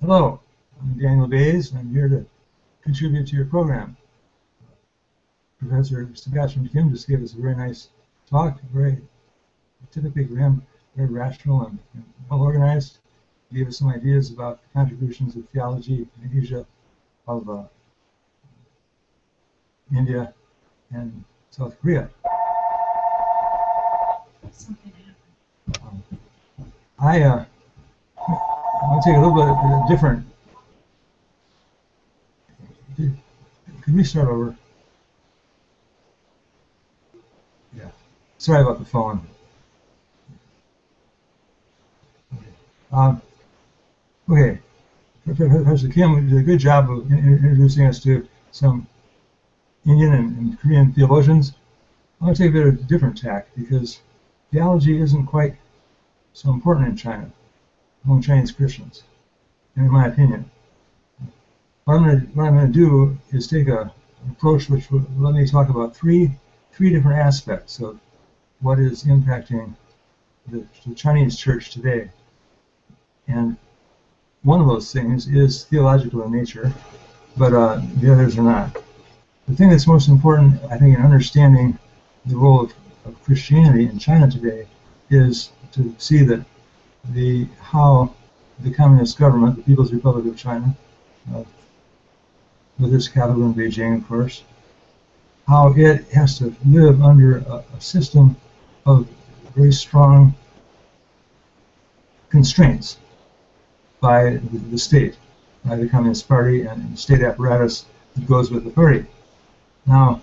Hello, I'm Daniel Bays, and I'm here to contribute to your program. Professor Sebastian just gave us a very nice talk, very typically for him, very rational and well organized. He gave us some ideas about the contributions of theology in Asia, of India, and South Korea. I want to take a little bit different. Could we start over? Yeah. Sorry about the phone. Okay. Professor Kim did a good job of introducing us to some Indian and Korean theologians. I want to take a bit of a different tack because theology isn't quite so important in China, among Chinese Christians, in my opinion. What I'm going to do is take an approach which will let me talk about three different aspects of what is impacting the Chinese church today. And one of those things is theological in nature, but the others are not. The thing that's most important, I think, in understanding the role of Christianity in China today is to see that how the communist government, the People's Republic of China, with its capital in Beijing, of course, how it has to live under a system of very strong constraints by the state, by the Communist Party and the state apparatus that goes with the party. Now,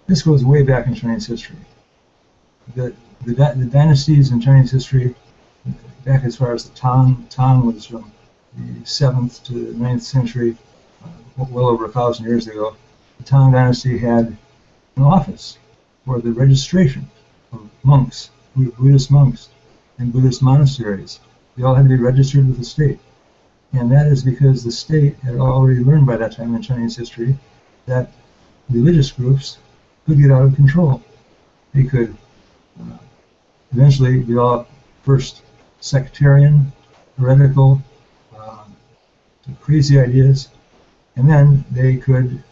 this goes way back in Chinese history. The dynasties in Chinese history, back as far as the Tang was from the 7th to the 9th century, well over 1,000 years ago. The Tang dynasty had an office for the registration of monks, Buddhist monks, and Buddhist monasteries. They all had to be registered with the state. And that is because the state had already learned by that time in Chinese history that religious groups could get out of control. They could eventually develop first sectarian, heretical, crazy ideas, and then they could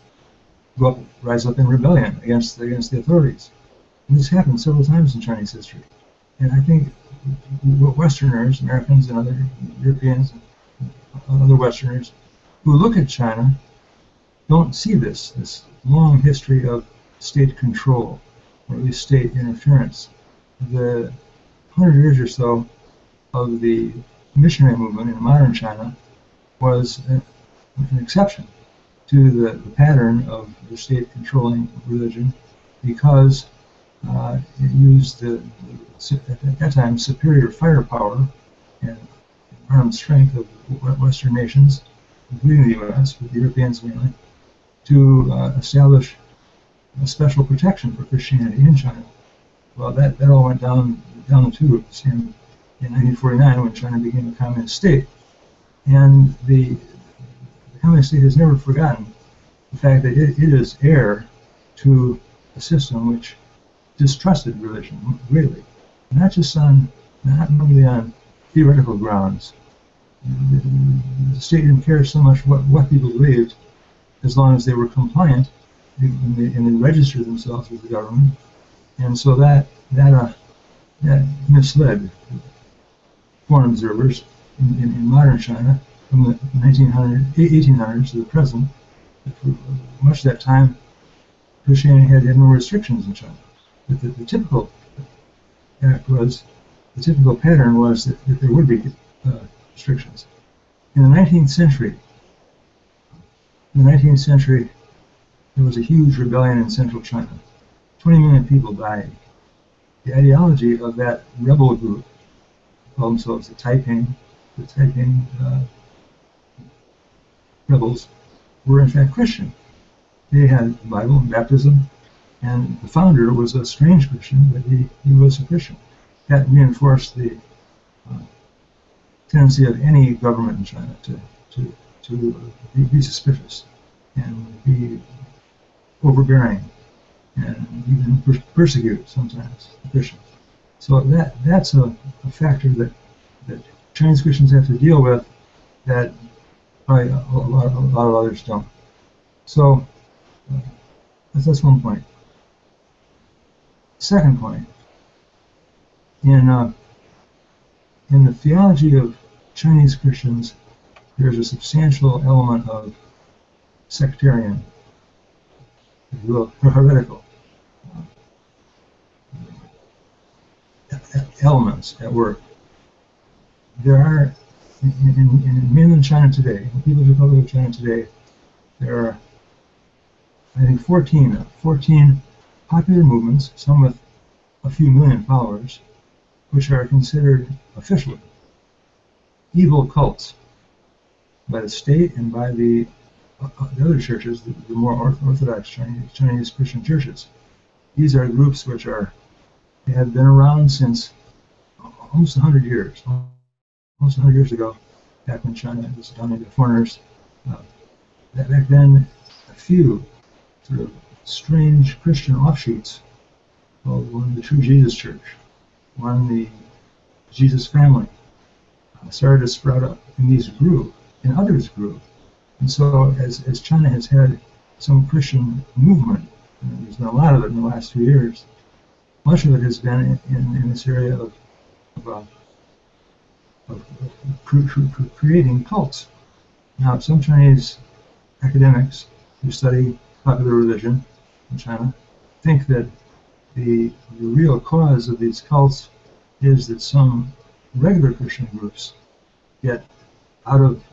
rise up in rebellion against the authorities. And this happened several times in Chinese history. And I think Westerners, Americans and other Europeans, and other Westerners who look at China don't see this long history of state control, or at least state interference. The 100 years or so of the missionary movement in modern China was an exception to the pattern of the state controlling religion, because it used at that time superior firepower and armed strength of Western nations, including the U.S., but the Europeans mainly, to establish a special protection for Christianity in China. Well, that all went down the tubes in 1949 when China became a communist state. And the communist state has never forgotten the fact that it is heir to a system which distrusted religion greatly, not only on theoretical grounds. The state didn't care so much what people believed, as long as they were compliant and they registered themselves with the government. And so that misled foreign observers in modern China from the 1800s to the present. For much of that time, Christianity had no restrictions in China. But the typical pattern was that there would be restrictions. In the 19th century, there was a huge rebellion in central China. 20 million people died. The ideology of that rebel group, called themselves the Taiping rebels, were in fact Christian. They had the Bible and baptism, and the founder was a strange Christian, but he was a Christian. That reinforced the tendency of any government in China to be suspicious and be overbearing and even persecute sometimes Christians. So that's a factor that Chinese Christians have to deal with, that probably a lot of others don't. So that's one point. Second point, in the theology of Chinese Christians, there's a substantial element of sectarian, if you will, heretical elements at work. There are, in mainland China today, in the People's Republic of China today, there are, I think, 14 popular movements, some with a few million followers, which are considered officially evil cults by the state and by the other churches, the more orthodox Chinese Christian churches. These are groups which have been around since almost 100 years. Almost 100 years ago, back when China was dominated by foreigners, back then, a few sort of strange Christian offshoots, one the True Jesus Church, one the Jesus Family, started to sprout up, and these grew, and others grew. And so, as China has had some Christian movement, and there's been a lot of it in the last few years, much of it has been in this area of creating cults. Now, some Chinese academics who study popular religion in China think that the real cause of these cults is that some regular Christian groups get out of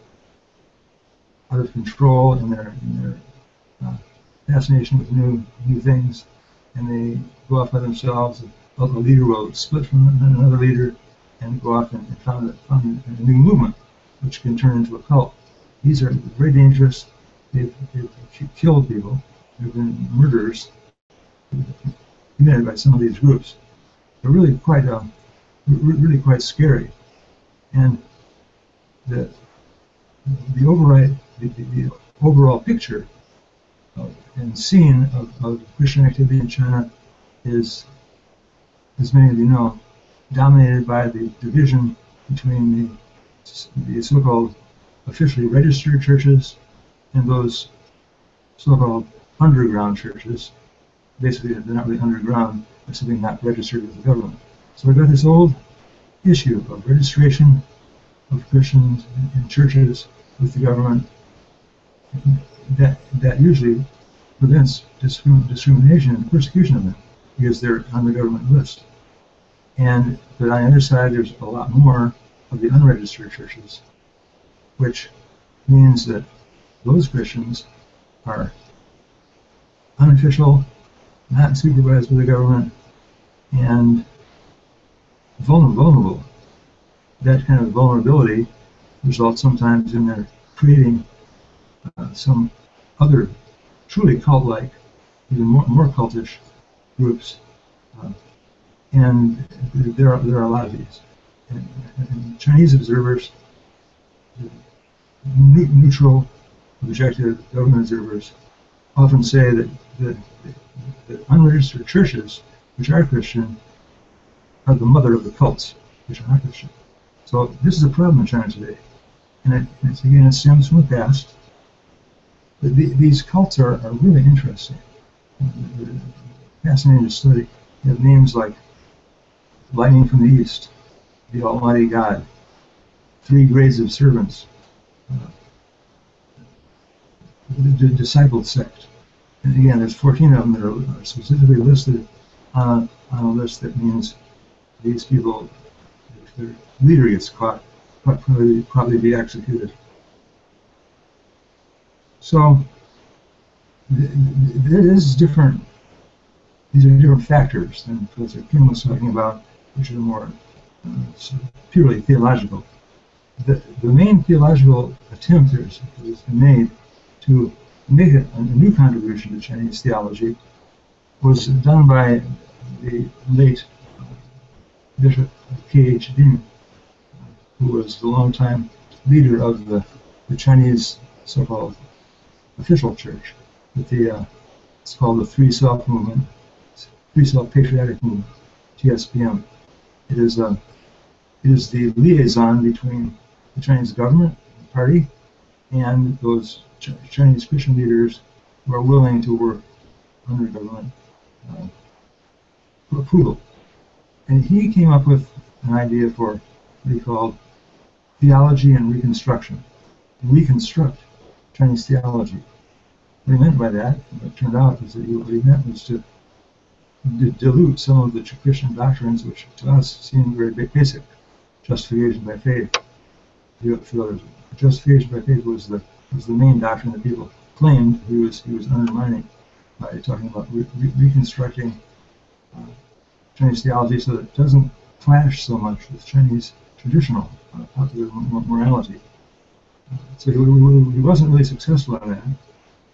control in their fascination with new things, and they go off by themselves. A leader will split from another leader and go off and found a new movement, which can turn into a cult. These are very dangerous. They've killed people. There have been murders committed by some of these groups. They're really quite scary. And the overall picture and scene of Christian activity in China is, as many of you know, dominated by the division between the so-called officially registered churches and those so-called underground churches. Basically, they're not really underground, they're simply not registered with the government. So we've got this old issue of registration of Christians in churches with the government that usually prevents discrimination and persecution of them because they're on the government list. But on the other side, there's a lot more of the unregistered churches, which means that those Christians are unofficial, not supervised by the government, and vulnerable. That kind of vulnerability results sometimes in their creating some other truly cult-like, even more cultish groups. And there are a lot of these. And Chinese observers, neutral, objective government observers, often say that unregistered churches, which are Christian, are the mother of the cults, which are not Christian. So this is a problem in China today. And it stems from the past. But these cults are really interesting. They're fascinating to study. They have names like Lightning from the East, the Almighty God, Three Grades of Servants, the Disciple Sect. And again, there's 14 of them that are specifically listed on a list that means these people, if their leader gets caught, probably be executed. So there is different. These are different factors than Professor Kim was talking about, which are more purely theological. The main theological attempt that has been made to make a new contribution to Chinese theology was done by the late Bishop K.H. Ding, who was the longtime leader of the Chinese so-called official church. It's called the Three Self Movement, Three Self Patriotic Movement, TSPM. It is the liaison between the Chinese government party and those Chinese Christian leaders were willing to work under government approval. And he came up with an idea for what he called theology and reconstruction. Reconstruct Chinese theology. What he meant by that, what it turned out, is that what he meant was to dilute some of the Christian doctrines, which to us seem very basic. Justification by faith. Justification by faith was the main doctrine that people claimed he was undermining by talking about reconstructing Chinese theology so that it doesn't clash so much with Chinese traditional popular morality. So he wasn't really successful in that,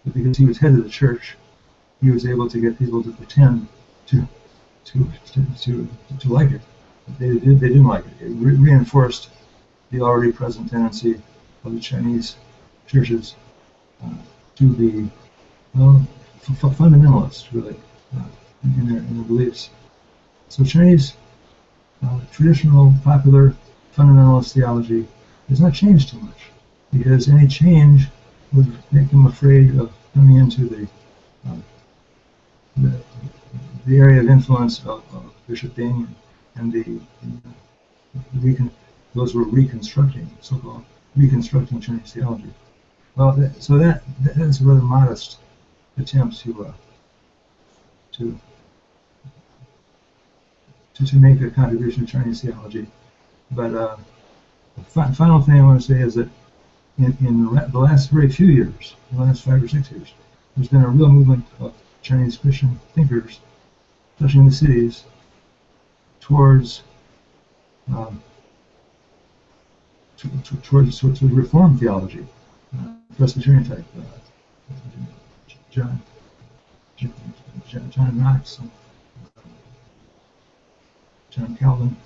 but because he was head of the church, he was able to get people to pretend to like it. They didn't like it. It reinforced the already present tendency of the Chinese churches to be, well, fundamentalists, really, in their beliefs. So Chinese traditional, popular, fundamentalist theology has not changed too much, because any change would make them afraid of coming into the area of influence of Bishop Bing and those were reconstructing, so-called reconstructing Chinese theology. Well, that's a rather modest attempt to make a contribution to Chinese theology. But the final thing I want to say is that in the last very few years, the last 5 or 6 years, there's been a real movement of Chinese Christian thinkers, especially in the cities, towards Reform theology, Presbyterian type, John Knox, and John Calvin,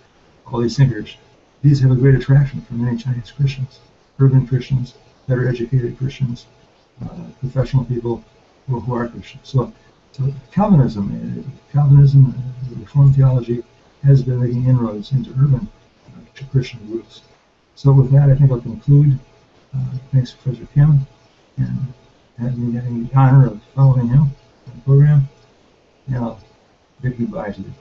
all these thinkers. These have a great attraction for many Chinese Christians, urban Christians, better educated Christians, professional people who are Christians. So Calvinism, Reformed theology has been making inroads into urban Christian groups. So with that, I think I'll conclude. Thanks to Professor Kim, and having the honor of following him on the program. And I'll bid goodbye to you.